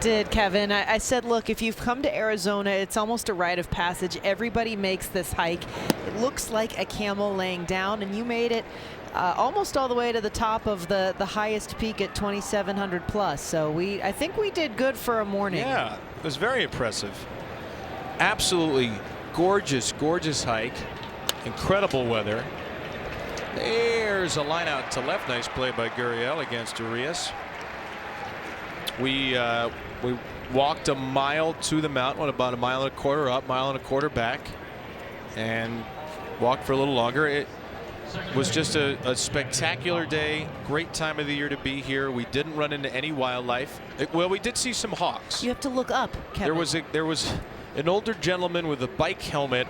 did, Kevin. I said, look, if you've come to Arizona, it's almost a rite of passage. Everybody makes this hike. It looks like a camel laying down, and you made it almost all the way to the top of the highest peak at 2,700 plus. So I think we did good for a morning. Yeah, it was very impressive. Absolutely gorgeous, gorgeous hike. Incredible weather. There's a line out to left. Nice play by Gurriel against Urias. We walked a mile to the mountain, went about a mile and a quarter up, mile and a quarter back, and walked for a little longer. It was just a spectacular day. Great time of the year to be here. We didn't run into any wildlife. Well, we did see some hawks. You have to look up, Kevin. There was an older gentleman with a bike helmet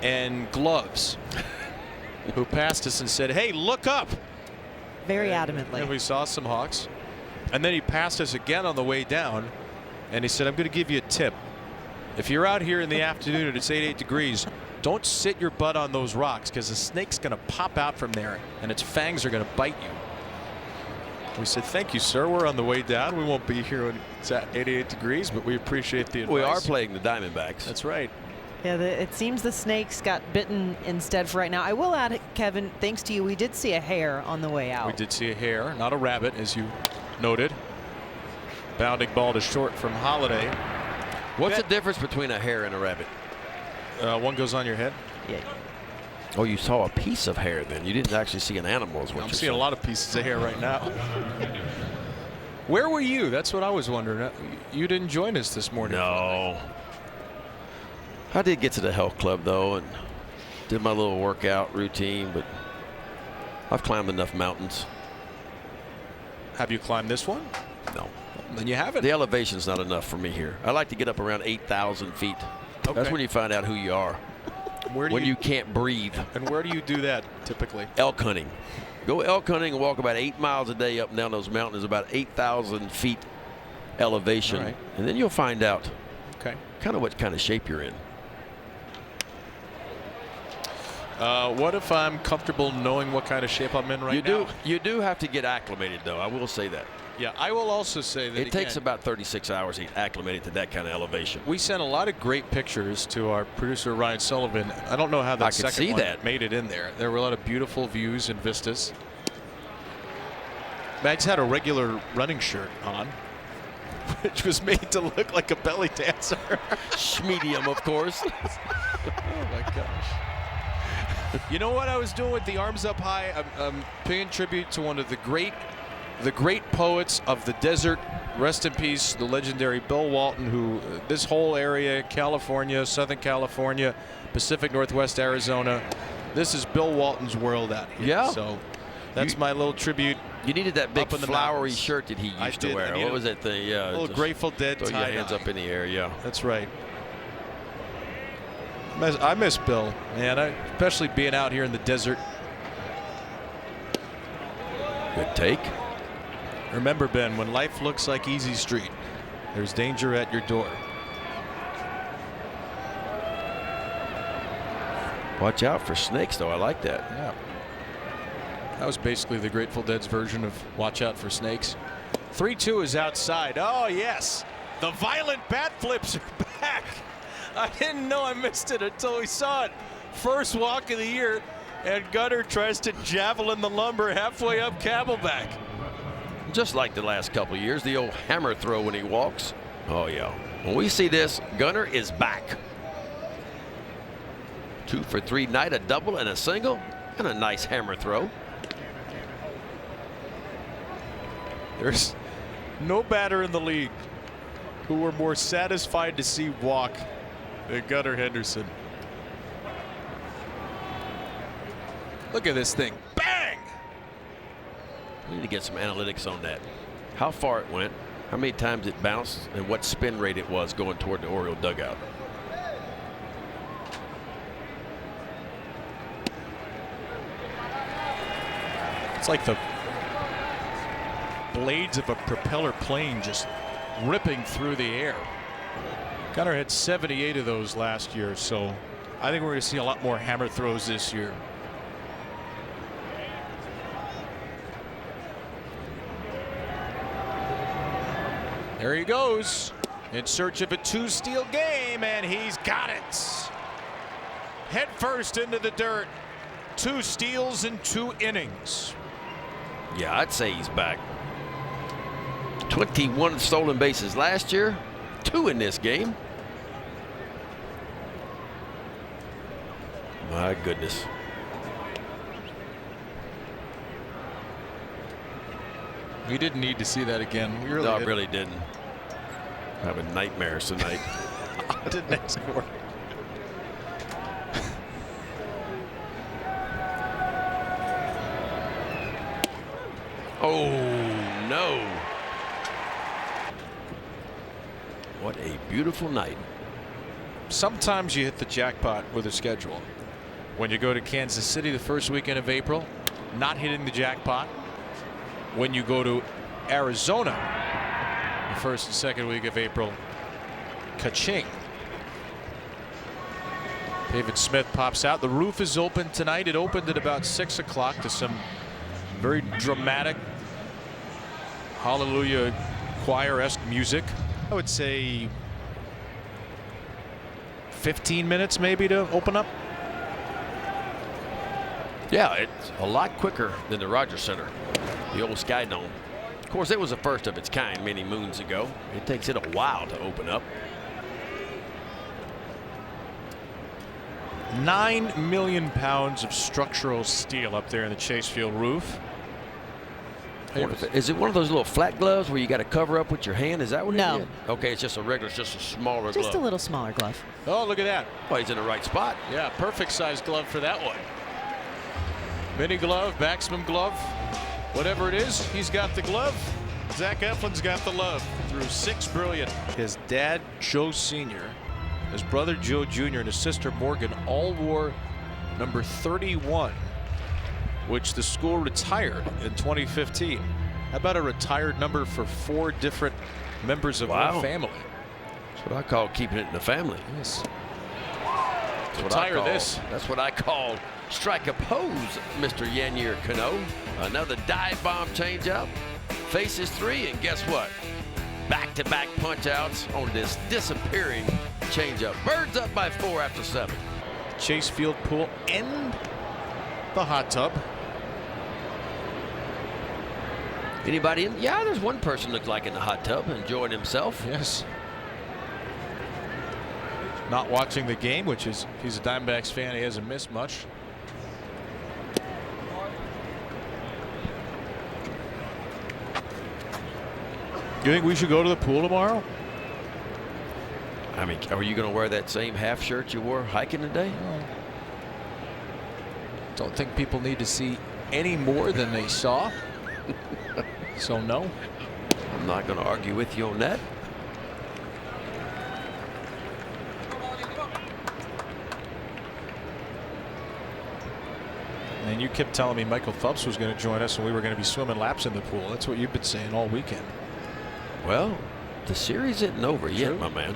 and gloves who passed us and said, "Hey, look up." Very adamantly. And we saw some hawks. And then he passed us again on the way down, and he said, "I'm going to give you a tip. If you're out here in the afternoon and it's 88 degrees, don't sit your butt on those rocks, because the snake's going to pop out from there and its fangs are going to bite you." We said, "Thank you, sir. We're on the way down. We won't be here when it's at 88 degrees, but we appreciate the advice." We are playing the Diamondbacks. That's right. Yeah, it seems the snakes got bitten instead for right now. I will add, Kevin, thanks to you, we did see a hare on the way out. We did see a hare, not a rabbit, as you noted. Bounding ball to short from Holiday. What's the difference between a hare and a rabbit? One goes on your head. Yeah. Oh, you saw a piece of hair then. You didn't actually see an animal, is what I'm you're seeing saying. a lot of pieces of hair right now. Where were you? That's what I was wondering. You didn't join us this morning. No. I did get to the health club, though, and did my little workout routine, but I've climbed enough mountains. Have you climbed this one? No. Then you haven't. The elevation's not enough for me here. I like to get up around 8,000 feet. Okay. That's when you find out who you are. When you can't breathe. And where do you do that typically? Elk hunting. Go elk hunting and walk about 8 miles a day up and down those mountains, about 8,000 feet elevation. All right. And then you'll find out kind of what kind of shape you're in. What if I'm comfortable knowing what kind of shape I'm in right now? You do have to get acclimated, though. I will say that. Yeah, I will also say that it takes about 36 hours to get acclimated to that kind of elevation. We sent a lot of great pictures to our producer Ryan Sullivan. I don't know how that second one made it in there. There were a lot of beautiful views and vistas. Mags had a regular running shirt on, which was made to look like a belly dancer. Medium, of course. Oh my gosh. You know what I was doing with the arms up high? I'm paying tribute to one of the great poets of the desert. Rest in peace, the legendary Bill Walton, who this whole area, California, Southern California, Pacific Northwest Arizona, this is Bill Walton's world out here. Yeah. So that's my little tribute. You needed that big flowery mountains. shirt that he used to wear. What was that thing? Yeah. A little Grateful Dead throw your hands up in the air, yeah. That's right. I miss Bill, man, especially being out here in the desert. Good take. Remember, Ben, when life looks like Easy Street, there's danger at your door. Watch out for snakes, though. I like that. Yeah. That was basically the Grateful Dead's version of Watch Out for Snakes. 3-2 is outside. Oh, yes. The violent bat flips are back. I didn't know I missed it until we saw it. First walk of the year, and Gunnar tries to javelin the lumber halfway up Camelback. Just like the last couple of years, the old hammer throw when he walks. Oh, yeah. When we see this, Gunnar is back. 2 for 3 night, a double and a single, and a nice hammer throw. There's no batter in the league who we're more satisfied to see walk than Gunnar Henderson. Look at this thing. Bang! We need to get some analytics on that. How far it went, how many times it bounced, and what spin rate it was going toward the Oriole dugout. It's like the blades of a propeller plane just ripping through the air. Gunnar had 78 of those last year, so I think we're going to see a lot more hammer throws this year. There he goes in search of a 2-steal game, and he's got it. Head first into the dirt. 2 steals in 2 innings. Yeah, I'd say he's back. 21 stolen bases last year, 2 in this game. My goodness. We didn't need to see that again. We really No, I didn't. really didn't. Having nightmares tonight. Didn't next score. Oh, no. What a beautiful night. Sometimes you hit the jackpot with a schedule. When you go to Kansas City the first weekend of April, not hitting the jackpot. When you go to Arizona the first and second week of April, ka-ching. David Smith pops out. The roof is open tonight. It opened at about 6 o'clock to some very dramatic Hallelujah choir-esque music. I would say 15 minutes maybe to open up. Yeah, it's a lot quicker than the Rogers Center, the old Sky Dome. Of course, it was the first of its kind many moons ago. It takes it a while to open up. 9 million pounds of structural steel up there in the Chase Field roof. Is it one of those little flat gloves where you got to cover up with your hand? Is that what No. it is? Okay, it's just a regular, it's just a smaller Just glove. a little smaller glove. Oh, look at that. Well, he's in the right spot. Yeah, perfect size glove for that one. Mini glove, maximum glove, whatever it is, he's got the glove. Zach Eflin's got the love through 6 brilliant. His dad, Joe Sr., his brother, Joe Jr., and his sister, Morgan, all wore number 31, which the school retired in 2015. How about a retired number for 4 different members of Wow. one family? That's what I call keeping it in the family. Yes. That's what Retire I call, this. That's what I call strike a pose, Mr. Yanir Cano. Another dive bomb changeup. Faces 3, and guess what? Back-to-back punch-outs on this disappearing changeup. Birds up by 4 after 7. Chase Field pool and the hot tub. Anybody in? Yeah, there's one person looked like in the hot tub enjoying himself. Yes. Not watching the game, which is, if he's a Diamondbacks fan, he hasn't missed much. You think we should go to the pool tomorrow? I mean, are you going to wear that same half shirt you wore hiking today? Don't think people need to see any more than they saw. So no. I'm not going to argue with you on that. And you kept telling me Michael Phelps was going to join us and we were going to be swimming laps in the pool. That's what you've been saying all weekend. Well, the series isn't over yet, my man.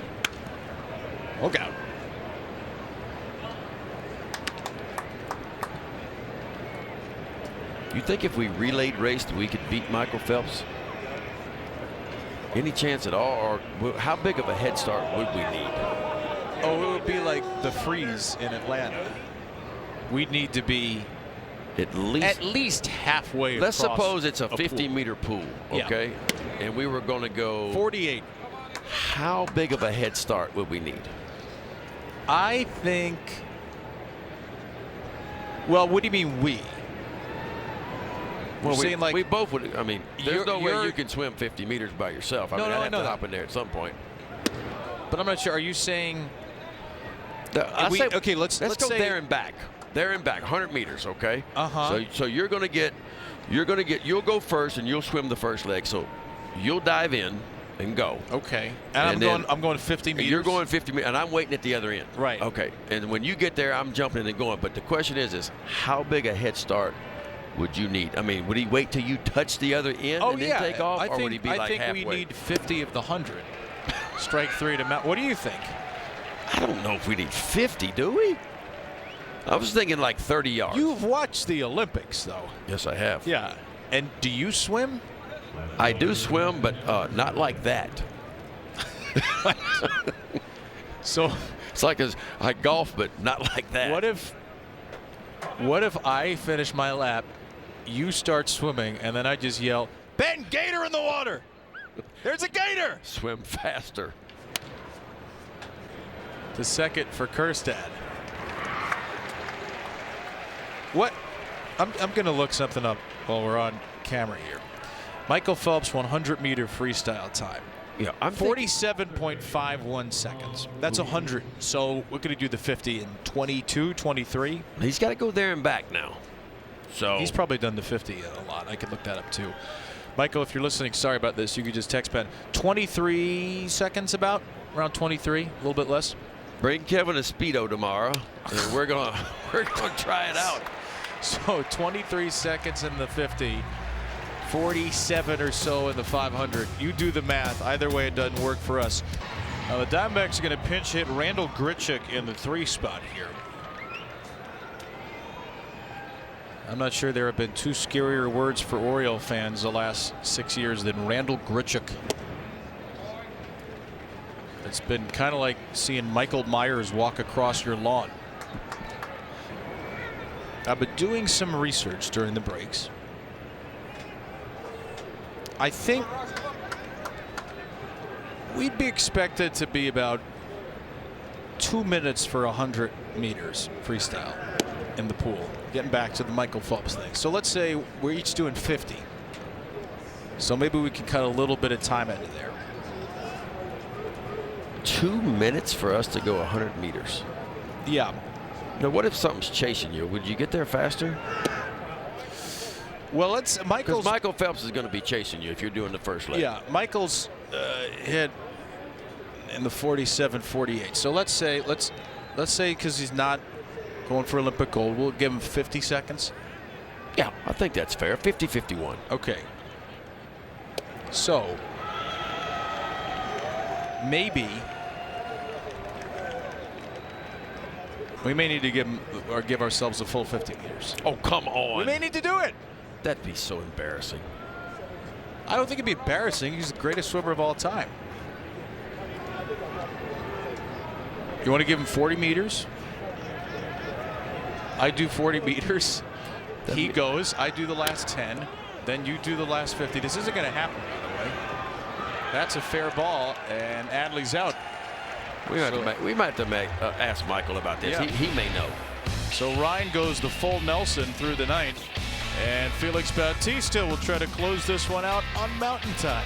Look out. You think if we relayed raced, we could beat Michael Phelps? Any chance at all? Or how big of a head start would we need? Oh, it would be like the freeze in Atlanta. We'd need to be At least halfway let's across suppose it's a pool. 50-meter pool, Yeah. okay? And we were going to go 48. How big of a head start would we need? I think. Well, what do you mean we? Well, You're saying like we both would. I mean, there's no way you're- you can swim 50 meters by yourself. I No, mean, no, I I'd have know to that. hop in there at some point. But I'm not sure. Are you saying? I We- say, okay, let's go say- there and back. There and back, 100 meters, okay? Uh-huh. So you're going to get, you'll go first and you'll swim the first leg. So you'll dive in and go. Okay. And I'm going 50 meters. You're going 50 meters, and I'm waiting at the other end. Right. Okay. And when you get there, I'm jumping and going. But the question is how big a head start would you need? I mean, would he wait till you touch the other end and then take off, or would he be like halfway? I think we need 50 of the 100. Strike 3 to mount. What do you think? I don't know if we need 50, do we? I was thinking like 30 yards. You've watched the Olympics, though. Yes, I have. Yeah. And do you swim? I do swim, but not like that. So It's like I golf, but not like that. What if I finish my lap, you start swimming, and then I just yell, "Ben, gator in the water! There's a gator!" Swim faster. The second for Kerstad. What? I'm going to look something up while we're on camera here. Michael Phelps 100-meter freestyle time. Yeah, I'm 47.51 seconds. That's 100. So we're going to do the 50 in 22, 23. He's got to go there and back now. So He's probably done the 50 a lot. I could look that up too. Michael, if you're listening, sorry about this. You could just text Ben. 23 seconds about, around 23, a little bit less. bring Kevin a Speedo tomorrow, and we're gonna try it out. So 23 seconds in the 50. 47 or so in the 500. You do the math. Either way, it doesn't work for us. The Diamondbacks are going to pinch hit Randall Grichuk in the 3 spot here. I'm not sure there have been 2 scarier words for Oriole fans the last 6 years than Randall Grichuk. It's been kind of like seeing Michael Myers walk across your lawn. I've been doing some research during the breaks. I think we'd be expected to be about 2 minutes for 100 meters freestyle in the pool. Getting back to the Michael Phelps thing. So let's say we're each doing 50. So maybe we can cut a little bit of time out of there. 2 minutes for us to go 100 meters. Yeah. Now, what if something's chasing you? Would you get there faster? Well, let's Because Michael Phelps is going to be chasing you if you're doing the first leg. Yeah, Michael's hit in the 47-48. So let's say because he's not going for Olympic gold, we'll give him 50 seconds. Yeah, I think that's fair. 50-51. Okay. So maybe we may need to give ourselves a full 50 meters. Oh, come on. We may need to do it. That'd be so embarrassing. I don't think it'd be embarrassing. He's the greatest swimmer of all time. You want to give him 40 meters? I do 40 meters. He goes. I do the last 10. Then you do the last 50. This isn't going to happen, by the way. That's a fair ball, and Adley's out. We might have to ask Michael about this. Yeah. He may know. So Ryan goes the full Nelson through the 9th. And Felix Bautista will try to close this one out on Mountain Time.